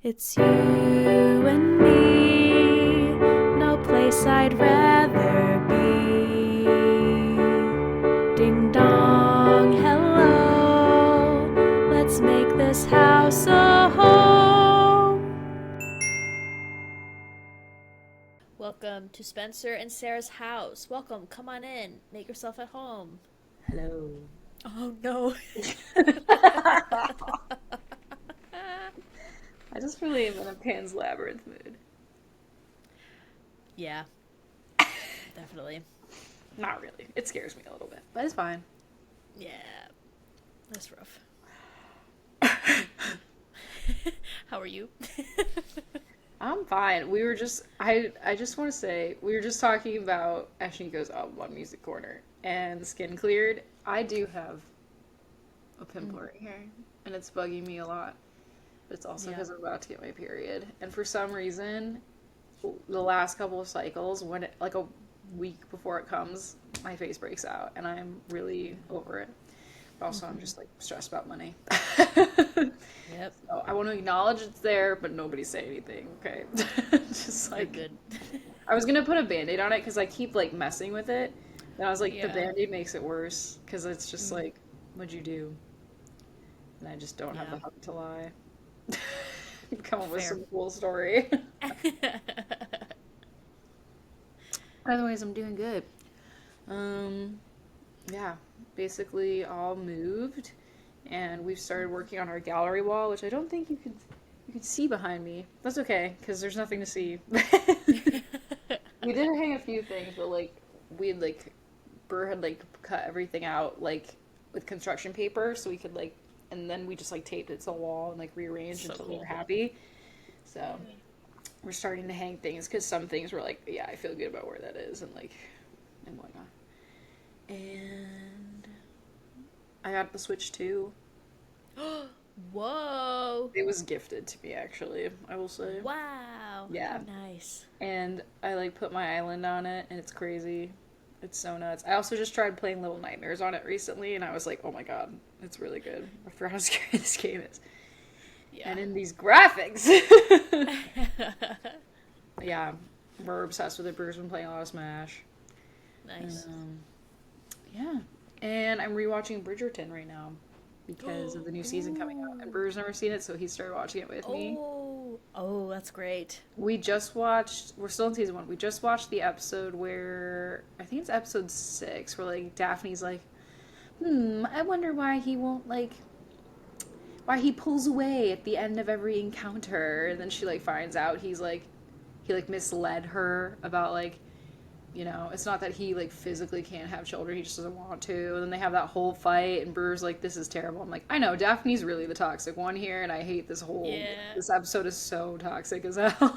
It's you and me, no place I'd rather be. Ding dong, hello, let's make this house a home. Welcome to Spencer and Sarah's house. Welcome, come on in, make yourself at home. Hello. Oh no. I just really am in a Pan's Labyrinth mood. Yeah, definitely. Not really. It scares me a little bit, but it's fine. Yeah, that's rough. How are you? I'm fine. I just want to say, we were just talking about Ashniko's album on Music Corner and Skin Cleared. I do have a pimple right here, and it's bugging me a lot. But it's also Yeah. because I'm about to get my period. And for some reason, the last couple of cycles, when it, like a week before it comes, my face breaks out, and I'm really over it. But also, I'm just like stressed about money. Yep. So I want to acknowledge it's there, but nobody say anything, okay? Just You're like good. I was gonna put a band-aid on it because I keep like messing with it. And I was like, the Yeah. band-aid makes it worse because it's just Mm. like, what'd you do? And I just don't have Yeah. the heart to lie. Come up with Fair. some cool story. Otherwise, I'm doing good. Um, yeah, basically all moved, and we've started working on our gallery wall, which I don't think you could see behind me. That's okay, because there's nothing to see. We did hang a few things, but like we had like Burr had like cut everything out like with construction paper, so we could like, and then we just like taped it to the wall and like rearranged So until we were cool. happy. So we're starting to hang things because some things were like, yeah, I feel good about where that is and whatnot. And I got the Switch too. Whoa. It was gifted to me, actually, I will say. Wow. How Yeah. nice. And I like put my island on it, and it's crazy. It's so nuts. I also just tried playing Little Nightmares on it recently, and I was like, oh my god, it's really good. I forgot how scary this game is. Yeah. And in these graphics. Yeah, we're obsessed with it. Bruce been playing a lot of Smash. Nice. Um, yeah. And I'm rewatching Bridgerton right now because of the new season coming out. And Ooh. Brew's never seen it, so he started watching it with me. Oh. Oh, that's great. We're still in season one. We just watched the episode where, I think it's episode 6, where like Daphne's like, I wonder why he won't like, why he pulls away at the end of every encounter. And then she like finds out he like misled her about like, it's not that he like physically can't have children, he just doesn't want to. And then they have that whole fight, and Brewer's like, "This is terrible." I'm like, "I know, Daphne's really the toxic one here, and I hate Yeah. this episode is so toxic as hell."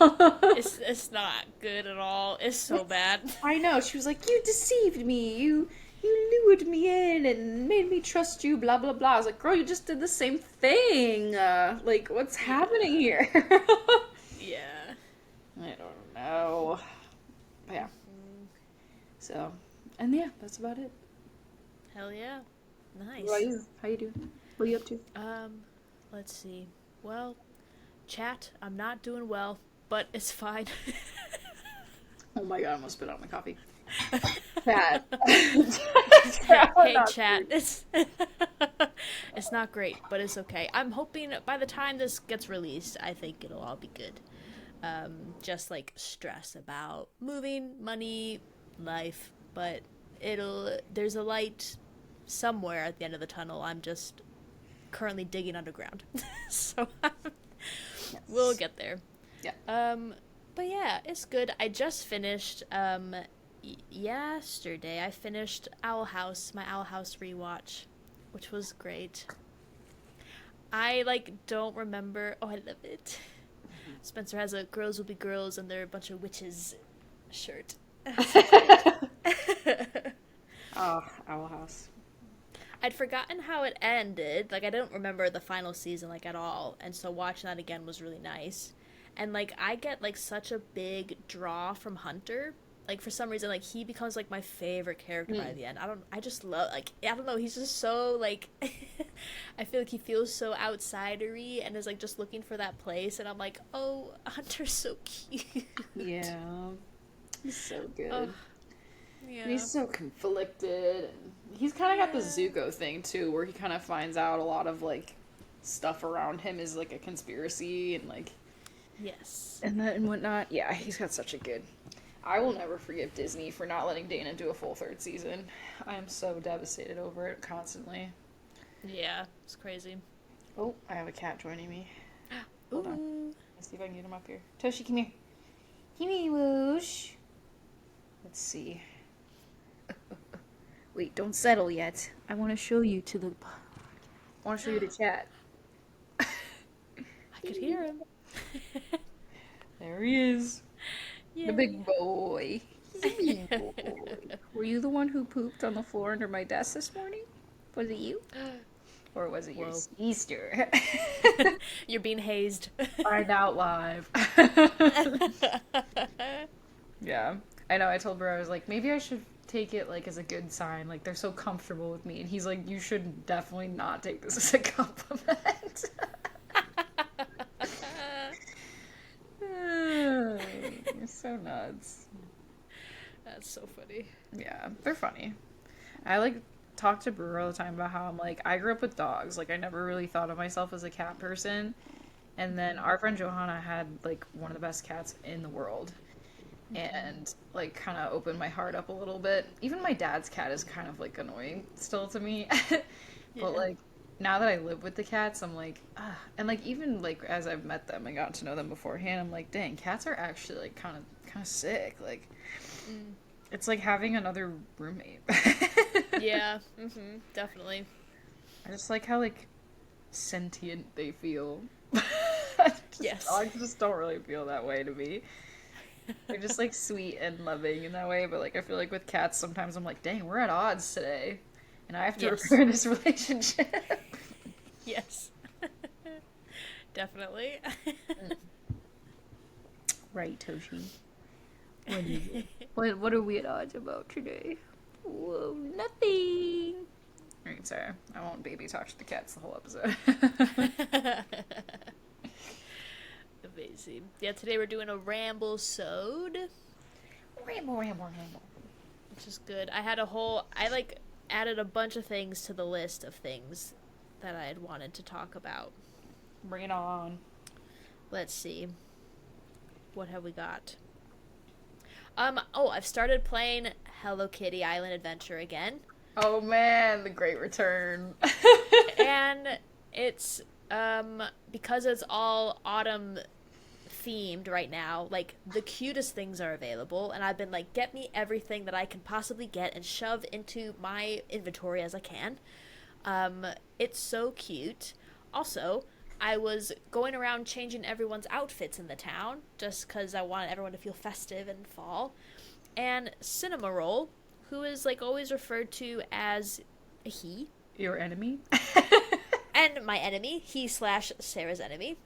It's not good at all. It's so It's, bad. I know. She was like, "You deceived me. You lured me in and made me trust you." Blah blah blah. I was like, "Girl, you just did the same thing. Like, what's happening Yeah. here?" Yeah. I don't know. But yeah. So, and yeah, that's about it. Hell yeah. What about Nice. you? How you doing? What are you up to? Um, let's see. Well, chat, I'm not doing well, but it's fine. Oh my god, I almost spit out my coffee. Bad. Hey, Not chat. food. It's not great, but it's okay. I'm hoping by the time this gets released, I think it'll all be good. Just like stress about moving, money, life, but there's a light somewhere at the end of the tunnel. I'm just currently digging underground. So we'll Yes. get there. Yeah. Um, but yeah, it's good. I just finished yesterday. I finished Owl House, my Owl House rewatch, which was great. I like don't remember. Oh, I love it. Spencer has a "Girls Will Be Girls" and they're a bunch of witches shirt. So great. Oh, Owl House. I'd forgotten how it ended. Like I don't remember the final season like at all, and so watching that again was really nice. And like I get like such a big draw from Hunter. like for some reason like he becomes like my favorite character by the end. I just love like I don't know, he's just so like I feel like he feels so outsidery and is like just looking for that place and I'm like, "Oh, Hunter's so cute." Yeah. He's so Oh, good. And yeah. he's so conflicted. And he's kind of got the Yeah. Zuko thing too, where he kind of finds out a lot of like stuff around him is like a conspiracy and like Yes. and that and whatnot. Yeah, he's got such a good. I will never forgive Disney for not letting Dana do a full third season. I am so devastated over it constantly. Yeah, it's crazy. Oh, I have a cat joining me. Hold on. Ooh. Let's see if I can get him up here. Toshi, come here. Come here, whoosh. Let's see. Wait, don't settle yet. I want to show you to the. I want to show you the chat. I could hear him. There he is. The Yay. big boy. He's a big boy. Were you the one who pooped on the floor under my desk this morning? Was it you? Or was it your Whoa. sister? You're being hazed. Find out live. Yeah. I know, I told her, I was like, maybe I should take it like as a good sign. Like they're so comfortable with me. And he's like, you should definitely not take this as a compliment. You're so nuts. That's so funny. Yeah, they're funny. I like talk to Brewer all the time about how I'm like, I grew up with dogs. Like I never really thought of myself as a cat person. And then our friend Johanna had like one of the best cats in the world. And like kind of opened my heart up a little bit. Even my dad's cat is kind of like annoying still to me. Yeah. But like now that I live with the cats, I'm like, ah. And like even like as I've met them and gotten to know them beforehand, I'm like, dang, cats are actually like kind of sick. Like Mm. it's like having another roommate. Yeah. Mm-hmm. Definitely. I just like how like sentient they feel. Yes. Dogs just don't really feel that way to me. They're just like sweet and loving in that way, but like I feel like with cats sometimes I'm like, dang, we're at odds today. And I have to Yes. repair this relationship. Yes. Definitely. Right, Toshi. What is it? What are we at odds about today? Whoa, nothing. Alright, sorry. I won't baby talk to the cats the whole episode. Amazing. Yeah, today we're doing a ramble-sode, Ramble. which is good. I like added a bunch of things to the list of things that I had wanted to talk about. Bring it on. Let's see. What have we got? I've started playing Hello Kitty Island Adventure again. Oh man, the great return. And it's because it's all autumn themed right now, like the cutest things are available and I've been like, get me everything that I can possibly get and shove into my inventory as I can. It's so cute. Also, I was going around changing everyone's outfits in the town just because I wanted everyone to feel festive in fall. And Cinema Roll, who is like always referred to as a he, Your enemy? and my enemy, he slash Sarah's enemy.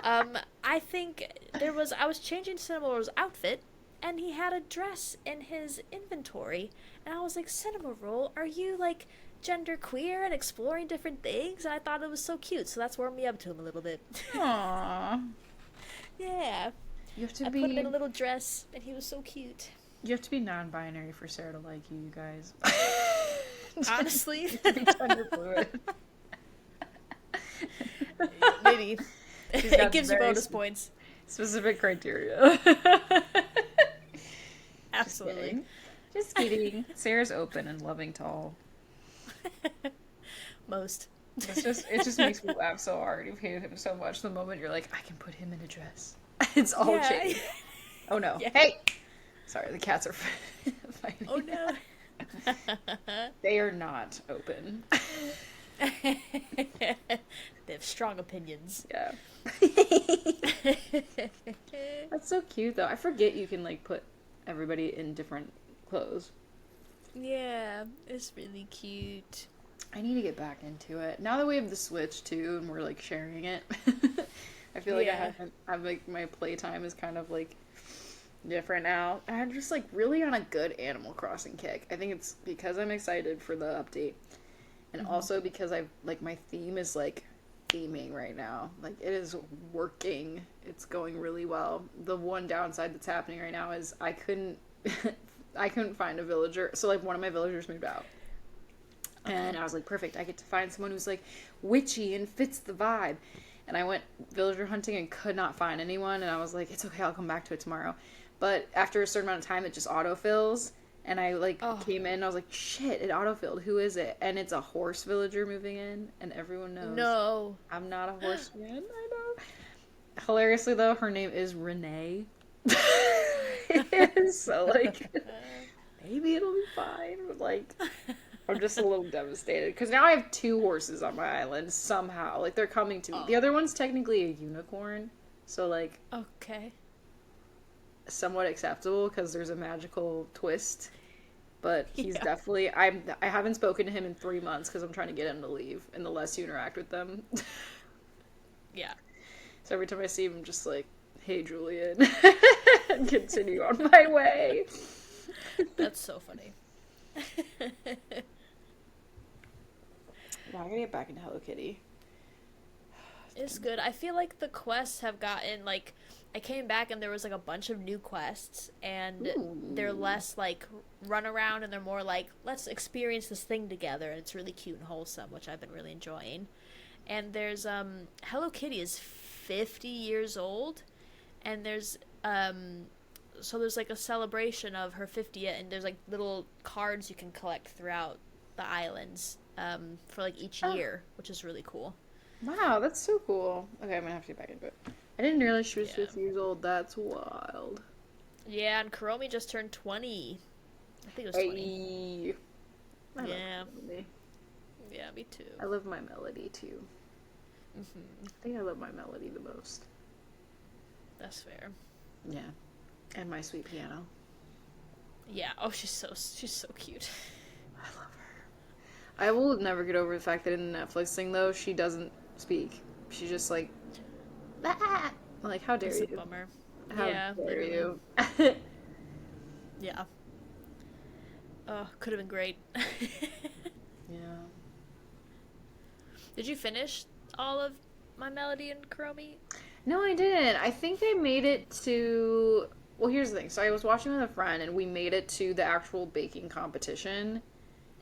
I think I was changing Cinema Roll's outfit, and he had a dress in his inventory, and I was like, Cinema Roll, are you like gender queer and exploring different things? And I thought it was so cute, so that's warmed me up to him a little bit. Aww. Yeah, You have to I put him be in a little dress, and he was so cute. you have to be non-binary for Sarah to like you, you guys. Honestly, You have to be gender fluid. maybe She's it got gives you very bonus points. specific criteria. Absolutely. Just kidding. Sarah's open and loving to all. Most. It just makes me laugh so hard. You hate him so much. The moment you're like, I can put him in a dress. It's all Yeah. changed. Oh no. Yeah. Hey! Sorry, the cats are fighting. Oh no. They are not open. They have strong opinions. Yeah. That's so cute though. I forget you can like put everybody in different clothes. Yeah, it's really cute. I need to get back into it. Now that we have the Switch too and we're like sharing it. I feel like Yeah. I've like my playtime is kind of like different now. I'm just like really on a good Animal Crossing kick. I think it's because I'm excited for the update, and Mm-hmm. also because I've like my theme is like theming right now. Like it is working. It's going really well. The one downside that's happening right now is I couldn't I couldn't find a villager. So like one of my villagers moved out. And Okay. I was like, perfect. I get to find someone who's like witchy and fits the vibe. And I went villager hunting and could not find anyone. And I was like, it's okay. I'll come back to it tomorrow. But after a certain amount of time, it just autofills. And I like Oh came in and I was like, shit, it autofilled. Who is it? And it's a horse villager moving in. And everyone knows no. I'm not a horse fan. I know. Hilariously, though, her name is Renee. So, like, maybe it'll be fine. But, like, I'm just a little devastated because now I have two horses on my island somehow. Like they're coming to me. The Oh. other one's technically a unicorn, so like Okay. somewhat acceptable because there's a magical twist. But he's Yeah. definitely I haven't spoken to him in 3 months because I'm trying to get him to leave. And the less you interact with them, Yeah. so every time I see him, I'm just like, "Hey, Julian," and continue on my way. That's so funny. Now I gotta get back into Hello Kitty. It's good. I feel like the quests have gotten like I came back and there was like a bunch of new quests and they're Ooh. less like run around and they're more like let's experience this thing together and it's really cute and wholesome, which I've been really enjoying. And there's Hello Kitty is 50 years old and there's like a celebration of her 50th and there's like little cards you can collect throughout the islands for like each Oh, year, which is really cool. wow, that's so cool. Okay, I'm gonna have to get back into it. I didn't realize she was Yeah. 50 years old. That's wild. Yeah, and Kuromi just turned 20. I think it was 20. Hey, I love Yeah. Melody. Yeah, me too. I love my Melody too. Hmm. I think I love my Melody the most. That's fair. Yeah, and my sweet piano. Yeah. Oh, she's so cute. I love her. I will never get over the fact that in the Netflix thing though, she doesn't speak. She's just like, ah! Like, how dare It's a you? bummer. How Yeah, dare literally. you? Yeah. Oh, could have been great. Yeah. Did you finish all of My Melody and Kuromi? No, I didn't. I think I made it to. Well, here's the thing. So I was watching with a friend, and we made it to the actual baking competition.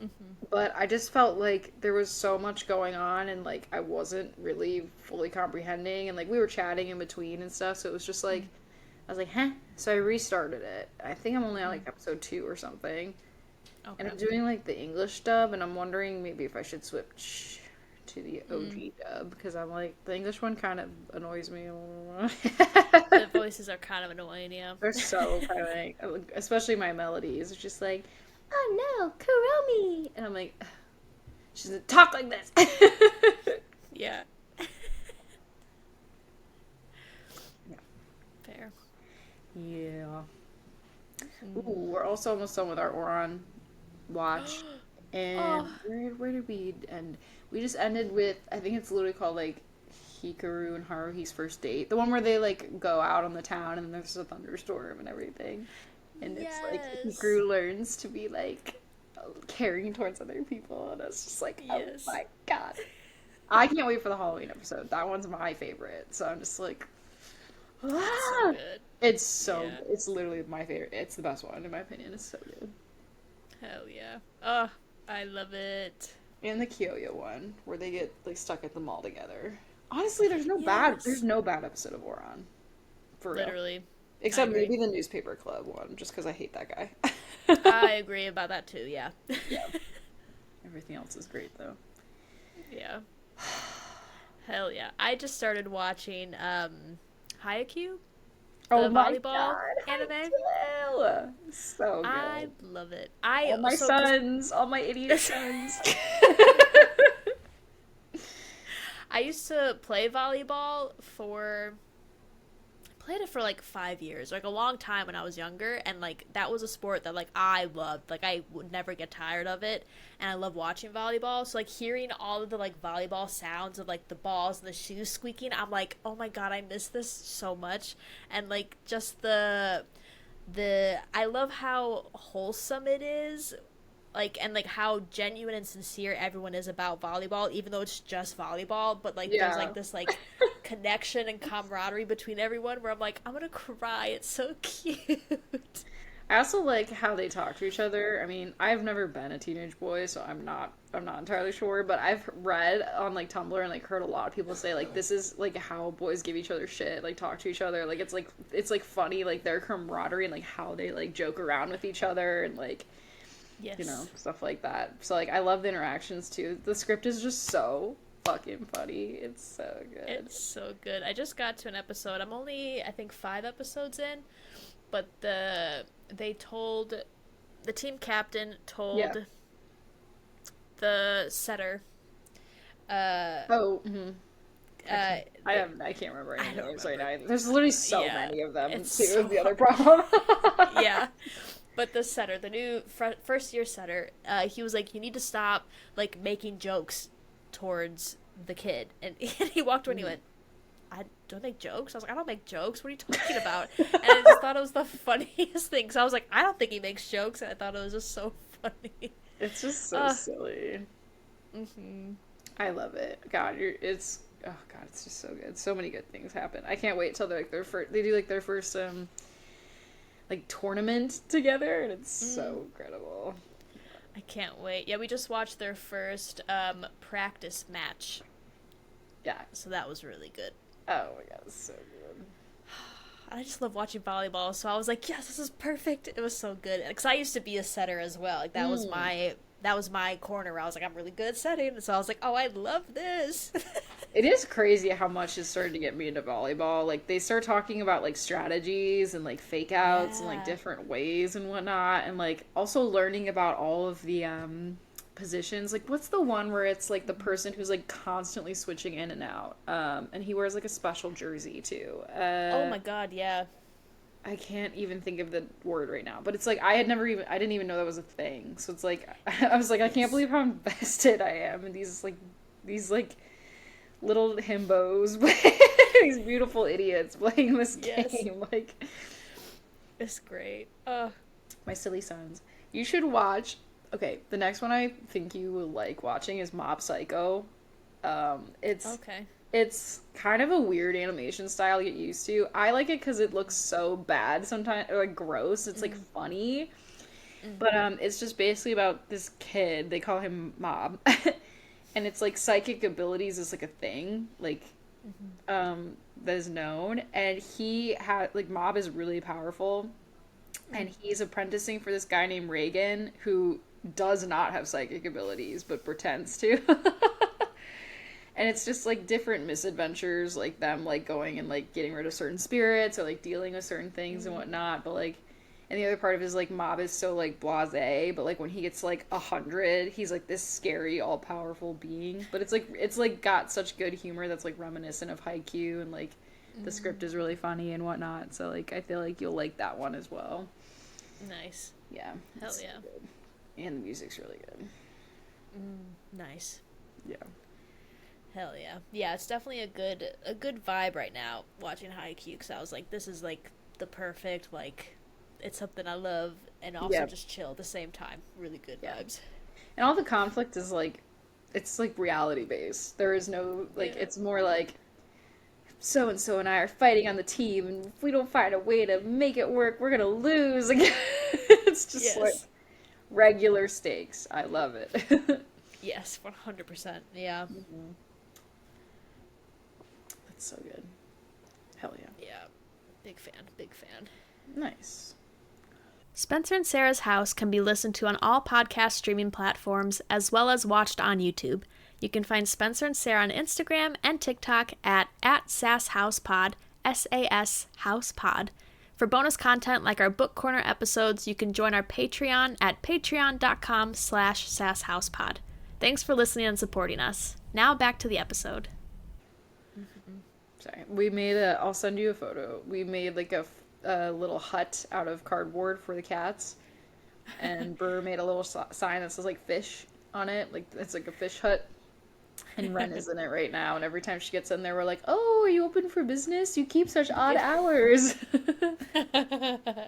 Mm-hmm. But I just felt like there was so much going on, and like I wasn't really fully comprehending, and like we were chatting in between and stuff. So it was just like I was like, "Huh." So I restarted it. I think I'm only on like Mm. episode 2 or something, and Okay. I'm doing like the English dub, and I'm wondering maybe if I should switch to the Mm. OG dub because I'm like the English one kind of annoys me a little. The voices are kind of annoying, yeah. They're so kind of like, especially my melodies. It's just like, oh no, Kuromi, and I'm like, she doesn't talk like this. Yeah. Fair. Yeah. Ooh, Mm. we're also almost done with our Oron watch, and Oh, where did we end? We just ended with I think it's literally called like Hikaru and Haruhi's first date, the one where they like go out on the town and there's a thunderstorm and everything. And it's like yes. Hikaru learns to be like caring towards other people, and it's just like, oh Yes. my god, I can't wait for the Halloween episode. That one's my favorite, so I'm just like, It's so ah! good. Yeah. It's literally my favorite. It's the best one in my opinion. It's so good. Hell yeah. Oh, I love it. And the Kyoya one where they get like stuck at the mall together. Honestly, there's Yes. no bad episode of Oran for real, Literally. I except agree. maybe the newspaper club one, just because I hate that guy. I agree about that too, yeah. Yeah, everything else is great though. Yeah. Hell yeah. I just started watching Haikyu, Oh the my volleyball god, anime. Haikyu! So I good. love it. All I my so cuz sons, all my idiot sons. I used to play volleyball for played it for like 5 years, like a long time when I was younger, and like that was a sport that like I loved. Like I would never get tired of it, and I love watching volleyball. So like hearing all of the like volleyball sounds of like the balls and the shoes squeaking, I'm like, oh my god, I miss this so much. And like just the I love how wholesome it is, like, and like how genuine and sincere everyone is about volleyball, even though it's just volleyball. But like, there's Yeah. like this like connection and camaraderie between everyone where I'm like, I'm gonna cry. It's so cute. I also like how they talk to each other. I mean, I've never been a teenage boy, so I'm not entirely sure, but I've read on like Tumblr and like heard a lot of people say like this is like how boys give each other shit, like talk to each other. Like it's like funny, like their camaraderie and like how they like joke around with each other and like, Yes, stuff like that. So like I love the interactions too. The script is just so fucking funny. It's so good. it's so good. I just got to an episode. I'm only, I think, 5 episodes in, but they told the team captain Yeah. told the setter, uh, Oh, mhm. I uh, can't. I can't remember I any don't names right remember. now. There's literally so Yeah, many of them it's too. Is so the other hard. problem. Yeah, but the setter, the new first year setter, he was like, you need to stop like making jokes towards the kid, and, and he walked away and he went, I don't make jokes. I was like, I don't make jokes. What are you talking about? And I just thought it was the funniest thing. So I was like, I don't think he makes jokes, and I thought it was just so funny. It's just so Uh, silly. mm-hmm. I love it. God, it's oh god, it's just so good. So many good things happen. I can't wait till they're like their first. They do like their first like tournament together, and it's so incredible. I can't wait. Yeah, we just watched their first practice match, Yeah. so that was really good. Oh my god, it's so good. I just love watching volleyball, so I was like, yes, this is perfect. It was so good because I used to be a setter as well. Like Mm. that was my corner where I was like, I'm really good at setting, so I was like, oh, I love this. It is crazy how much it started to get me into volleyball. Like they start talking about like strategies and like fake outs and like Yeah. different ways and whatnot, and like also learning about all of the positions. Like what's the one where it's like the person who's like constantly switching in and out, and he wears like a special jersey too. Oh my god, yeah. I can't even think of the word right now, but it's like I didn't even know that was a thing. So it's like I was like I can't Yes. believe how invested I am in these little himbos, these beautiful idiots playing this Yes. game. Like It's great. my silly sons. You should watch. Okay, the next one I think you will like watching is Mob Psycho. Um, it's Okay. it's kind of a weird animation style to get used to. I like it because it looks so bad sometimes, or like gross. It's like Mm, funny, but mm-hmm. it's just basically about this kid. They call him Mob, and it's like psychic abilities is like a thing. Like Mm-hmm. that is known, and he had like Mob is really powerful, and he's apprenticing for this guy named Reagan who does not have psychic abilities but pretends to. And it's just like different misadventures, like them like going and like getting rid of certain spirits or like dealing with certain things and Mm, whatnot. But like, and the other part of his like Mob is so like blasé, but like when he gets like 100, he's like this scary, all powerful being. But it's like got such good humor that's like reminiscent of Haikyu, and like the script mm. is really funny and whatnot. So like I feel like you'll like that one as well. Nice. Yeah, Hell it's so yeah. good, and the music's really good. Nice. Yeah. Hell yeah. Yeah, it's definitely a good vibe right now watching Haikyu because I was like, this is like the perfect like, it's something I love and also Yeah. just chill at the same time. Really good Yeah. vibes. And all the conflict is like it's like reality based. There is no like Yeah. it's more like so and so and I are fighting on the team, and if we don't find a way to make it work, we're gonna lose. Like it's just like Yes. regular stakes. I love it. Yes. 100%. Yeah. Mhm. That's so good. Hell yeah. Yeah. Big fan. Big fan. Nice. Spencer and Sarah's House can be listened to on all podcast streaming platforms as well as watched on YouTube. You can find Spencer and Sarah on Instagram and TikTok at @SASHousePod, SAS House Pod. For bonus content like our Book Corner episodes, you can join our Patreon at patreon.com/SASHousepod. Thanks for listening and supporting us. Now back to the episode. Sorry. We made a. I'll send you a photo. We made like a little hut out of cardboard for the cats, and Burr made a little sign that says like fish on it. Like it's like a fish hut. And Ren is in it right now, and every time she gets in there, we're like, "Oh, are you open for business? You keep such odd hours."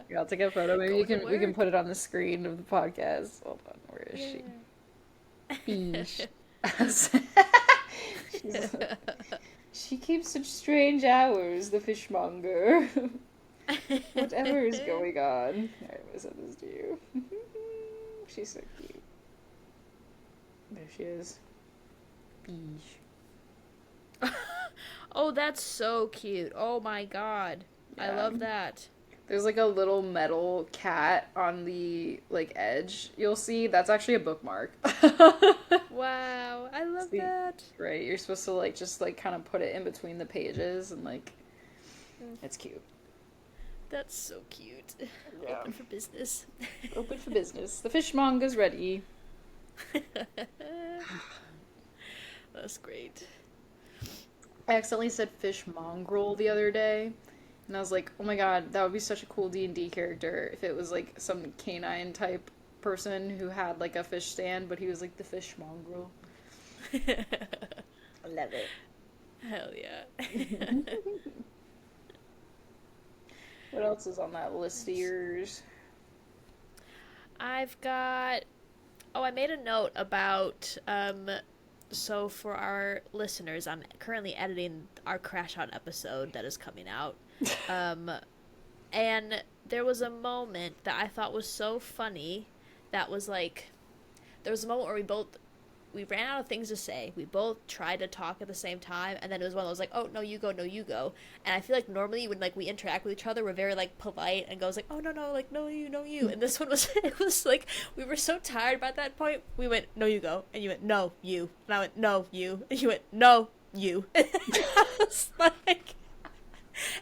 Yeah, I'll take a photo. Maybe Going to we can work. put it on the screen of the podcast. Hold on, where is she? Fish. She's, she keeps such strange hours, the fishmonger. Whatever is going on. Alright, I'm gonna send this to you. She's so cute. There she is. Fish. Oh, that's so cute. Oh my god. I Yeah. love that. There's like a little metal cat on the like edge. You'll see that's actually a bookmark. Wow, I love See, that. right? You're supposed to like just like kind of put it in between the pages and like Mm, it's cute. that's so cute. Yeah. Open for business. Open for business. The fishmonger's ready. That's great. I accidentally said fish mongrel the other day, and I was like, "Oh my god, that would be such a cool D&D character if it was like some canine type person who had like a fish stand, but he was like the fish mongrel." I love it. Hell yeah. What else is on that list of yours? I've got. Oh, I made a note about. So for our listeners, I'm currently editing our Crash Out episode that is coming out. Um, and there was a moment that I thought was so funny. That was like, there was a moment where we ran out of things to say. We both tried to talk at the same time, and then it was one of those like, "Oh no, you go, no, you go." And I feel like normally when like we interact with each other, we're very like polite and goes like, "Oh no, no, like no, you, no, you." And this one was it was like we were so tired by that point. We went, "No, you go," and you went, "No, you," and I went, "No, you," and you went, "No, you." And I was like,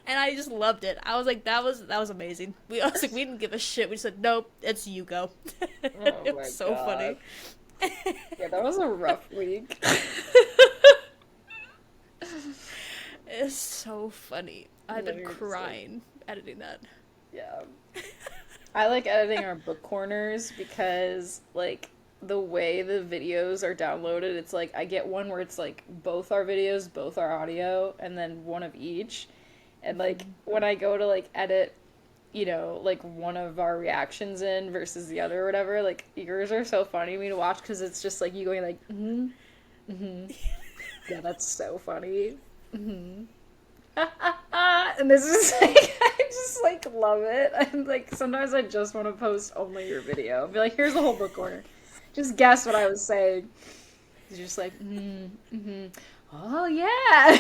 and I just loved it. I was like, that was amazing. I was like, we didn't give a shit. We just said, "Nope, it's you go." Oh It my was so god. funny. Yeah, that was a rough week. It's so funny. I've No, been you're just like, crying editing that. yeah. I like editing our book corners because like the way the videos are downloaded, it's like I get one where it's like both our videos, both our audio, and then one of each. And like when I go to like edit, like one of our reactions in versus the other or whatever, like yours are so funny to me to watch because it's just like you going like, mm-hmm, mm-hmm. Yeah, that's so funny. Mm-hmm. And this is like I just like love it. And like sometimes I just want to post only your video. Be like, here's the whole book corner. Just guess what I was saying. It's just like, mm-hmm. Oh yeah.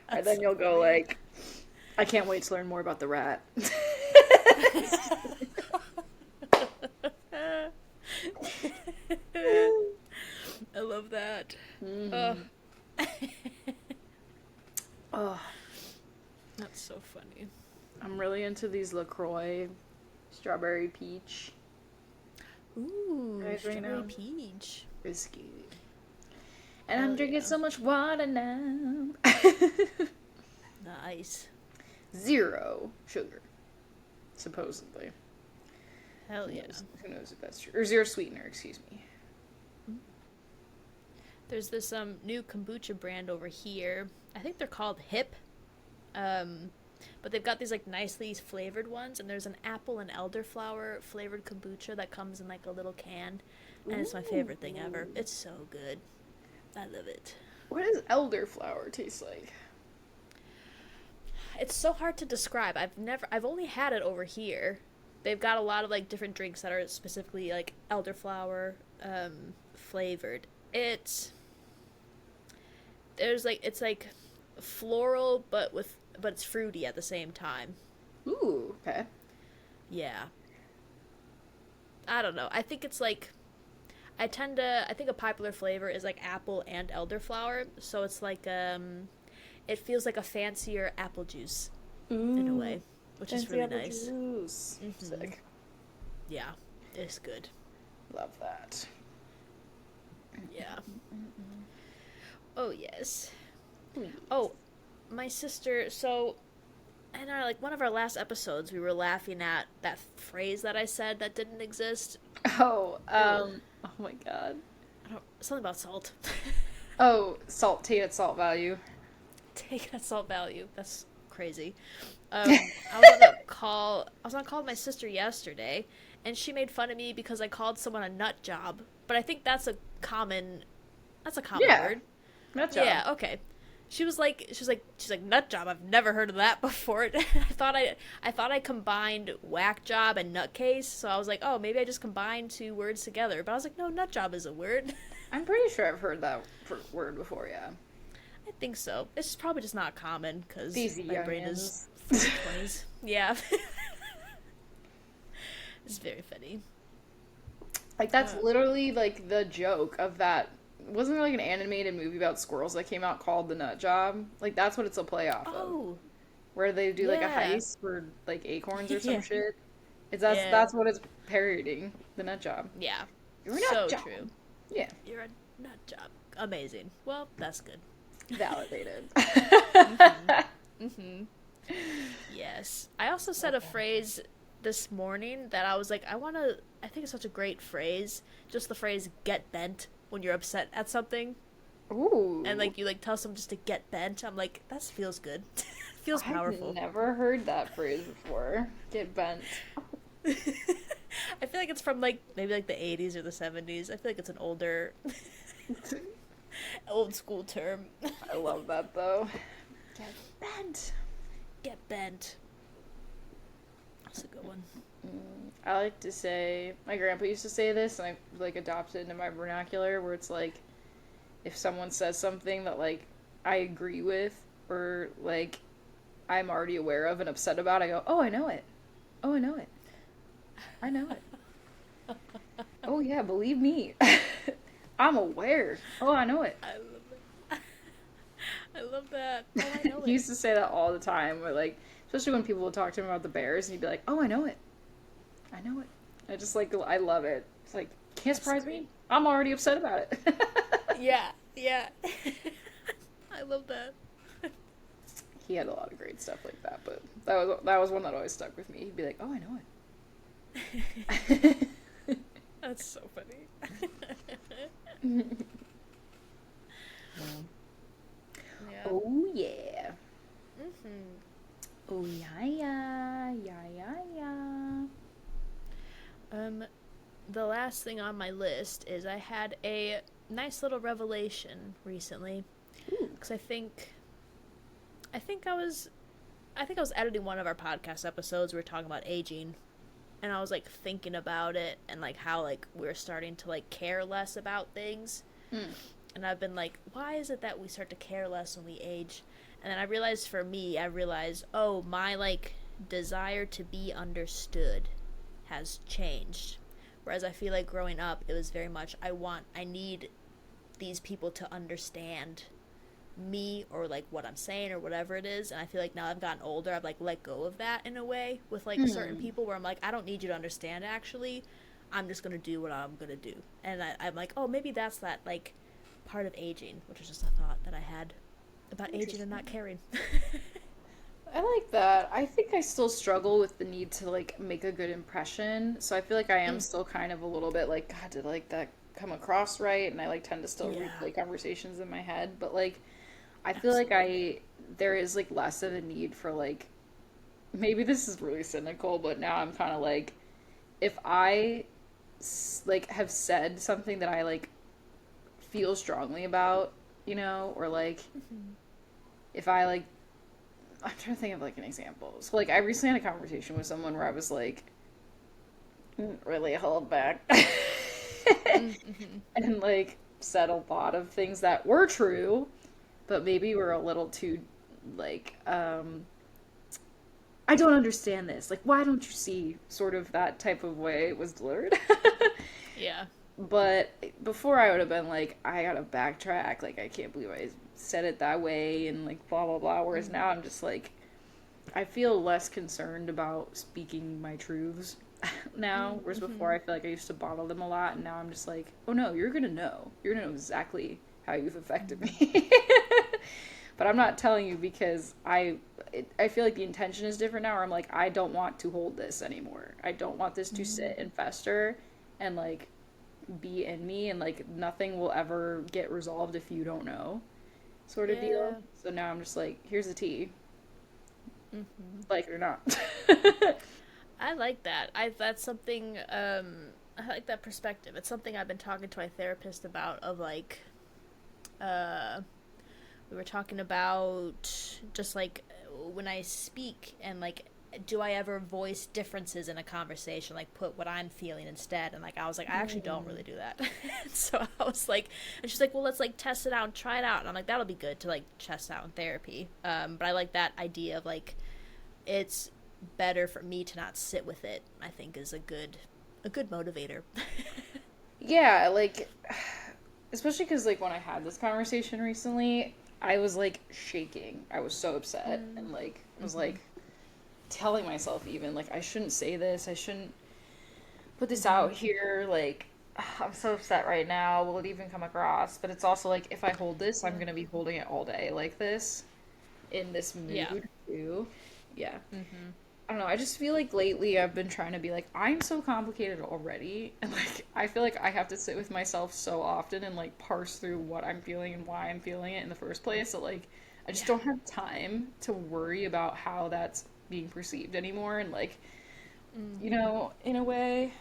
And That's then so you'll go funny. like, I can't wait to learn more about the rat. I love that. Oh, Mm-hmm. Oh, that's so funny. I'm really into these LaCroix strawberry peach Ooh, guys right strawberry now. peach. Risky. And I'm Hell drinking yeah. so much water now. Nice. Zero sugar, supposedly. Hell yeah. Who knows if that's true? Or zero sweetener, excuse me. There's this new kombucha brand over here. I think they're called Hip. Um, but they've got these like nicely flavored ones, and there's an apple and elderflower flavored kombucha that comes in like a little can, and it's my favorite thing ever. It's so good. I love it. What does elderflower taste like? It's so hard to describe. I've only had it over here. They've got a lot of like different drinks that are specifically like elderflower flavored. It's like floral but it's fruity at the same time. Ooh, okay. Yeah. I don't know. I think it's like I think a popular flavor is like apple and elderflower, so it's like it feels like a fancier apple juice in a Ooh, way, which is fancy really apple nice. juice. Mhm. Sick. Yeah. It's good. Love that. Yeah. Oh, yes. Please. Oh, my sister, so in our like one of our last episodes, we were laughing at that phrase that I said that didn't exist. Oh, It was, oh my god. I don't something about salt. Oh, salt, tainted salt value. Take at salt value. That's crazy. I was on a call. I was on a call with my sister yesterday, and she made fun of me because I called someone a nut job. But I think that's a common. That's a common Yeah, word. nut job. Yeah. Okay. She's like nut job. I've never heard of that before. I thought I combined whack job and nutcase. So I was like, oh, maybe I just combined two words together. But I was like, no, nut job is a word. I'm pretty sure I've heard that word before, yeah. I think so. It's probably just not common because These my brain is youngins. from the 20s. Yeah. It's very funny. Like, that's Uh, literally, like, the joke of that. Wasn't there, like, an animated movie about squirrels that came out called The Nut Job? Like, that's what it's a play off of. oh, Where they do, like, a yeah. heist for, like, acorns or some Yeah. shit. Yeah. That's what it's parodying. The Nut Job. Yeah. You're a nut So job. true. Yeah. You're a nut job. Amazing. Well, that's good. Validated. Mm-hmm. Mm-hmm. Yes. I also said a phrase this morning that I was like, I think it's such a great phrase. Just the phrase get bent when you're upset at something. And Ooh. like you like tell someone just to get bent. I'm like, that feels good. Feels I've powerful. never heard that phrase before. Get bent. I feel like it's from like maybe like the 80s or the 70s. I feel like it's an older old school term. I love that though. Get bent. Get bent. That's a good one. I like to say, my grandpa used to say this, and I like adopted it into my vernacular, where it's like, if someone says something that like I agree with, or like I'm already aware of and upset about, I go, oh, I know it. Oh, I know it. I know it. Oh yeah, believe me. I'm aware. Oh, I know it. I love it. I love that. Oh, I know He it. used to say that all the time, or like, especially when people would talk to him about the Bears, and he'd be like, oh, I know it. I know it. I just like, I love it. It's like, can't That's surprise me. great. I'm already upset about it. Yeah, yeah. I love that. He had a lot of great stuff like that, but that was one that always stuck with me. He'd be like, "Oh, I know it." That's so funny. Yeah. Oh yeah. Mhm. Oh yeah yeah yeah yeah yeah. Um, the last thing on my list is I had a nice little revelation recently Ooh. because I think I think I was editing one of our podcast episodes. We were talking about aging, and I was like thinking about it and like how like we're starting to like care less about things. Mm. And I've been like, why is it that we start to care less when we age? And then I realized for me, I realized, oh, my like desire to be understood has changed. Whereas I feel like growing up, it was very much I need these people to understand me or like what I'm saying or whatever it is. And I feel like now I've gotten older, I've like let go of that in a way with like certain Mm. people where I'm like, I don't need you to understand actually. I'm just gonna do what I'm gonna do. And I'm like, oh, maybe that's that like part of aging, which is just a thought that I had about aging and not Interesting. caring. I like that. I think I still struggle with the need to like make a good impression. So I feel like I am Mm. still kind of a little bit like, God, did like that come across right? And I like tend to still Yeah, replay conversations in my head. But like I feel like absolutely. there is like less of a need for like, maybe this is really cynical, but now I'm kind of like, if I like have said something that I like feel strongly about, or like Hmm. if I like, I'm trying to think of like an example. So like I recently had a conversation with someone where I was like, really hold back. Mm-hmm. And like said a lot of things that were true, but maybe were a little too like I don't understand this. Like, why don't you see? Sort of that type of way it was delivered. Yeah. But before I would have been like, I gotta backtrack. Like, I can't believe I said it that way and like blah blah blah. Whereas Mm-hmm. now I'm just like, I feel less concerned about speaking my truths now. Whereas before Mm-hmm. I feel like I used to bottle them a lot, and now I'm just like, oh no, you're gonna know. You're gonna know exactly how you've affected me. But I'm not telling you because I feel like the intention is different now. Where I'm like, I don't want to hold this anymore. I don't want this to sit Mm-hmm. and fester, and like be in me, and like nothing will ever get resolved if you don't know, sort of deal. Yeah. So now I'm just like, here's the tea, Hmm. like it or not. I like that. That's something I like that perspective. It's something I've been talking to my therapist about of like uh we were talking about just like when I speak and like do I ever voice differences in a conversation, like put what I'm feeling instead? And like I was like, I actually don't Mm. really do that. So I was like, and she's like, well, let's like test it out and try it out. And I'm like, that'll be good to like test out in therapy. But I like that idea of like it's better for me to not sit with it. I think is a good motivator. Yeah, like especially because like when I had this conversation recently, I was like shaking. I was so upset Mm, and like was mm-hmm. like telling myself even like I shouldn't say this. I shouldn't put this Mm-hmm. out here. Like I'm so upset right now. Will it even come across? But it's also like if I hold this, I'm Yeah. gonna be holding it all day like this in this Yeah. mood too. Yeah. Mm-hmm. I don't know. I just feel like lately I've been trying to be like, I'm so complicated already. And like, I feel like I have to sit with myself so often and like parse through what I'm feeling and why I'm feeling it in the first place. So like, I just Yeah. don't have time to worry about how that's being perceived anymore. And like, Mm. in a way,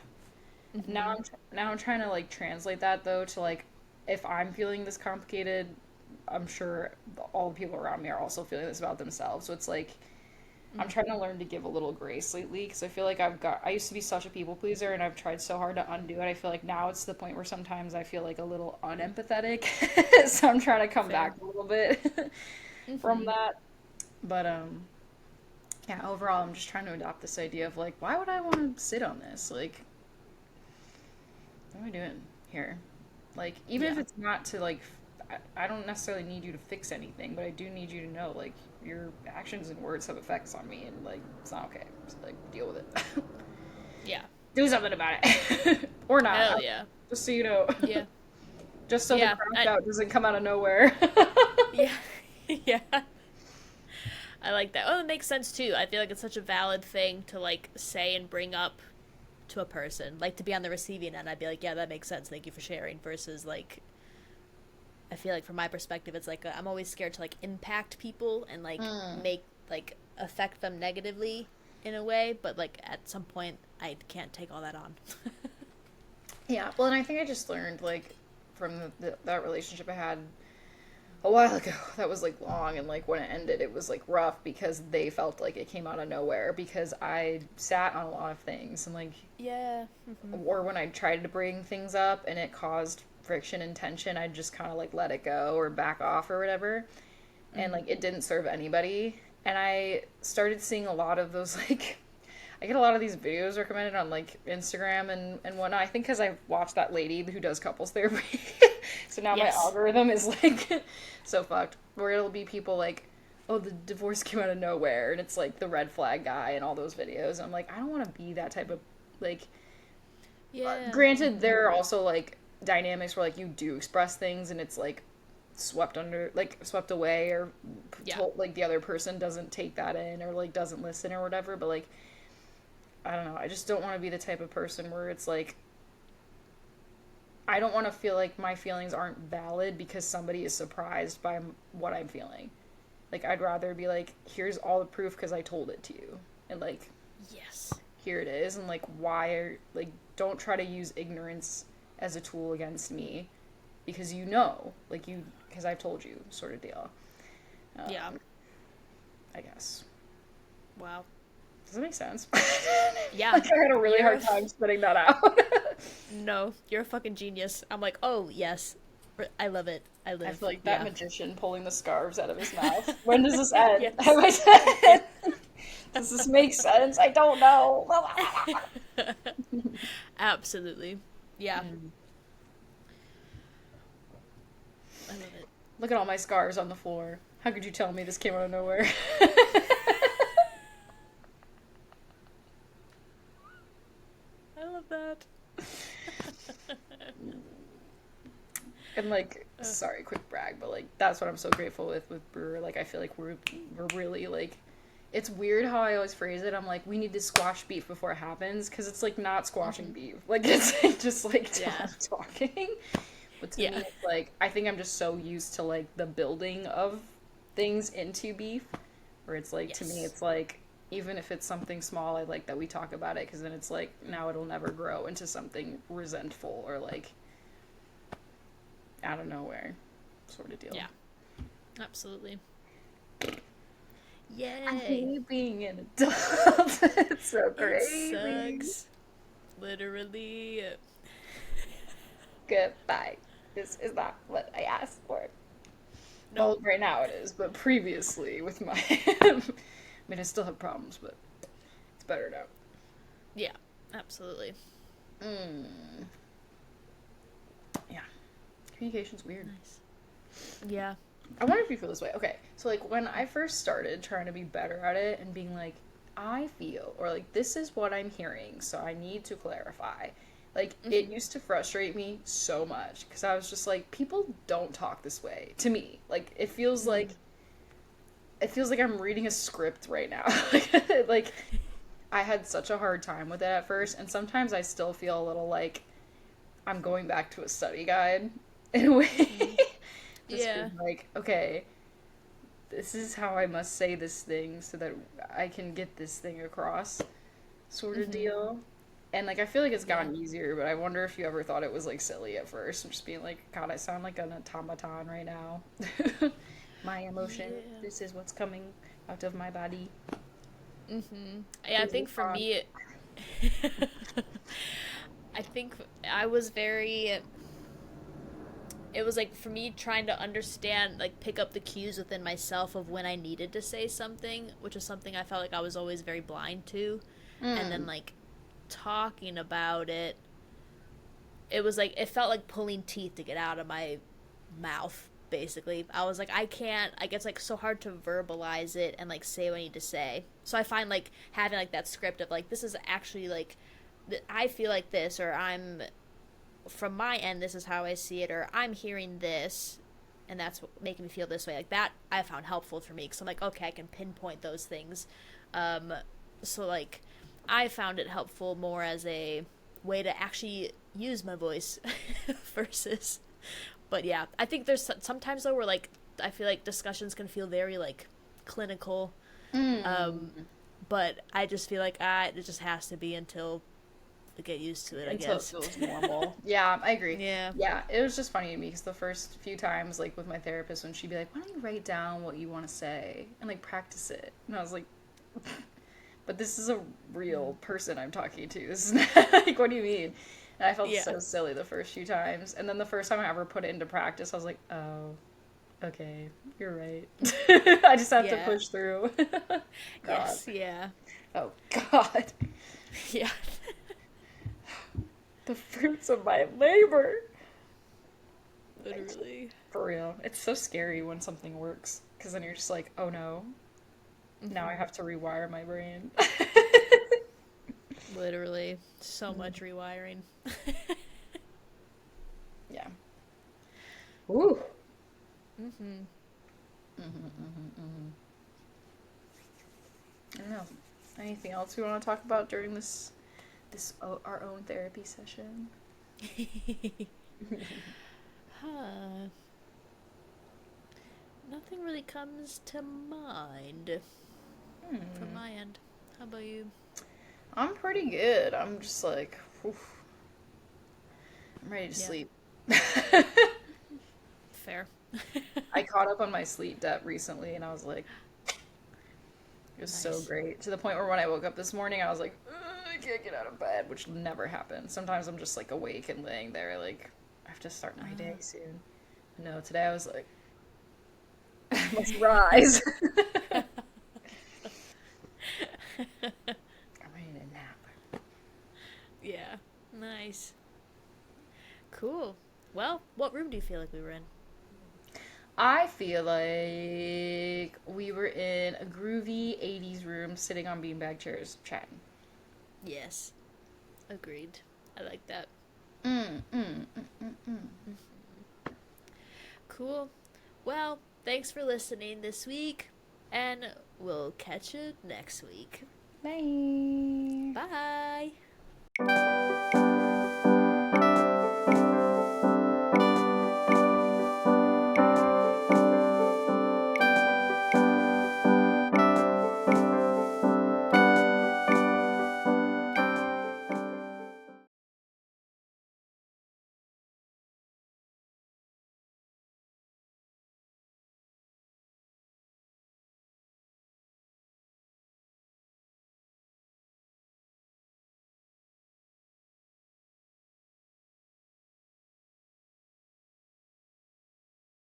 Mm-hmm. now I'm trying to like translate that though to like, if I'm feeling this complicated, I'm sure all the people around me are also feeling this about themselves. So it's like, I'm trying to learn to give a little grace lately because I feel like I used to be such a people pleaser and I've tried so hard to undo it. I feel like now it's the point where sometimes I feel like a little unempathetic. So I'm trying to come Fair. back a little bit from Mm-hmm. that. But yeah, overall I'm just trying to adopt this idea of like, why would I want to sit on this? Like, what am I doing here? Like, even if Yeah. it's not to like, I don't necessarily need you to fix anything, but I do need you to know like your actions and words have effects on me, and like it's not okay. So like, deal with it. Yeah. Do something about it, or not. Hell yeah. Just so you know, Yeah. just so the Yeah. crash out doesn't come out of nowhere. Yeah. Yeah. I like that. Oh, it makes sense too. I feel like it's such a valid thing to like say and bring up to a person. Like to be on the receiving end, I'd be like, yeah, that makes sense. Thank you for sharing. Versus like, I feel like from my perspective, it's like I'm always scared to like impact people and like Mm. make like affect them negatively in a way. But like at some point, I can't take all that on. Yeah, well, and I think I just learned like from that relationship I had a while ago that was like long, and like when it ended it was like rough because they felt like it came out of nowhere because I sat on a lot of things and like Yeah. Mm-hmm. or when I tried to bring things up and it caused friction and tension, I'd just kind of like let it go or back off or whatever. And Mm-hmm. like it didn't serve anybody. And I started seeing a lot of those like I get a lot of these videos recommended on like Instagram and whatnot. I think because I watched that lady who does couples therapy, so now my Yes. algorithm is like so fucked. Where it'll be people like, oh, the divorce came out of nowhere, and it's like the red flag guy and all those videos. And I'm like, I don't want to be that type of like. Yeah. Granted, Mm-hmm. there are also like dynamics where like you do express things and it's like swept under like swept away or Yeah. told like the other person doesn't take that in or like doesn't listen or whatever, but like I don't know. I just don't want to be the type of person where it's like I don't want to feel like my feelings aren't valid because somebody is surprised by what I'm feeling. Like I'd rather be like, here's all the proof because I told it to you, and like Yes. here it is, and like why are like don't try to use ignorance as a tool against me because like you because I've told you sort of deal. Yeah. Um, I guess. Wow. Does that make sense? Yeah. Like I had a really You're a hard time spitting that out. no. You're a fucking genius. I'm like, oh yes, I love it. I I live. feel like that Yeah. magician pulling the scarves out of his mouth. When does this end? Yes. Have I said? Does this make sense? I don't know. Absolutely. Yeah. Mm. I love it. Look at all my scars on the floor. How could you tell me this came out of nowhere? I love that. And like, sorry, quick brag, but like that's what I'm so grateful with Brewer. Like I feel like we're really like it's weird how I always phrase it. I'm like, we need to squash beef before it happens, because it's like not squashing beef. Like it's like, just like Yeah. talking. But to me, Yeah. it's like I think I'm just so used to like the building of things into beef, where it's like to me, Yes. it's like even if it's something small, I like that we talk about it because then it's like now it'll never grow into something resentful or like out of nowhere sort of deal. Yeah. Absolutely. I Yay. hate being an adult. It's so It crazy. sucks. Literally. Goodbye. This is not what I asked for. Nope. Well, right now it is, but previously with my. I mean, I still have problems, but it's better now. Yeah. Absolutely. Mm, yeah. Communication's weird. Nice. Yeah. I wonder if you feel this way. Okay, so like when I first started trying to be better at it and being like, I feel, or like, this is what I'm hearing, so I need to clarify. Like, it used to frustrate me so much because I was just like, people don't talk this way to me. Like, it feels like I'm reading a script right now. Like, I had such a hard time with it at first, and sometimes I still feel a little like I'm going back to a study guide in a way. Just being Yeah. like, okay, this is how I must say this thing so that I can get this thing across, sort of deal. And like, I feel like it's Yeah. gotten easier, but I wonder if you ever thought it was like silly at first, just being like, God, I sound like an automaton right now. My emotion, Yeah. this is what's coming out of my body. Yeah, I Please think for respond. me, I think I was very. It was like for me trying to understand, like pick up the cues within myself of when I needed to say something, which is something I felt like I was always very blind to. And then Mm. like talking about it, it was like it felt like pulling teeth to get out of my mouth basically. I was like I can't, I guess like so hard to verbalize it and like say what I need to say. So I find like having like that script of like this is actually like I feel like this, or I'm from my end this is how I see it, or I'm hearing this and that's what making me feel this way, like that I found helpful for me because I'm like okay I can pinpoint those things. um so like I found it helpful more as a way to actually use my voice versus. But yeah, I think there's sometimes though where like I feel like discussions can feel very like clinical. um Mm. but I just feel like it just has to be until I get used to it, I Until it guess. feels normal. Yeah, I agree. Yeah. Yeah, it was just funny to me because the first few times, like with my therapist, when she'd be like, "Why don't you write down what you want to say and like practice it?" And I was like, "But this is a real person I'm talking to. This is not like, what do you mean?" And I felt Yeah. so silly the first few times, and then the first time I ever put it into practice, I was like, "Oh, okay, you're right. I just have to Yeah. push through." God. Yes. Yeah. Oh God. Yeah. The fruits of my labor. Literally. For real. It's so scary when something works because then you're just like, oh no, now I have to rewire my brain. Literally. So Mm, much rewiring. yeah. Ooh. Mm-hmm. I don't know. Anything else we want to talk about during this our own therapy session? Huh. Nothing really comes to mind from Hmm. my end. How about you? I'm pretty good. I'm just like, oof, I'm ready to Yeah. sleep. Fair. I caught up on my sleep debt recently, and I was like, it was so Nice. great to the point where when I woke up this morning, I was like, "Ugh, I can't get out of bed," which never happens. Sometimes I'm just like awake and laying there, like I have to start my day soon. No, today I was like, I must rise. I'm ready to nap. Yeah. Nice. Cool. Well, what room do you feel like we were in? I feel like we were in a groovy 80s room sitting on beanbag chairs chatting. Yes. Agreed. I like that. Mm, mm, mm, mm, mm. Cool. Well, thanks for listening this week. And we'll catch you next week. Bye. Bye.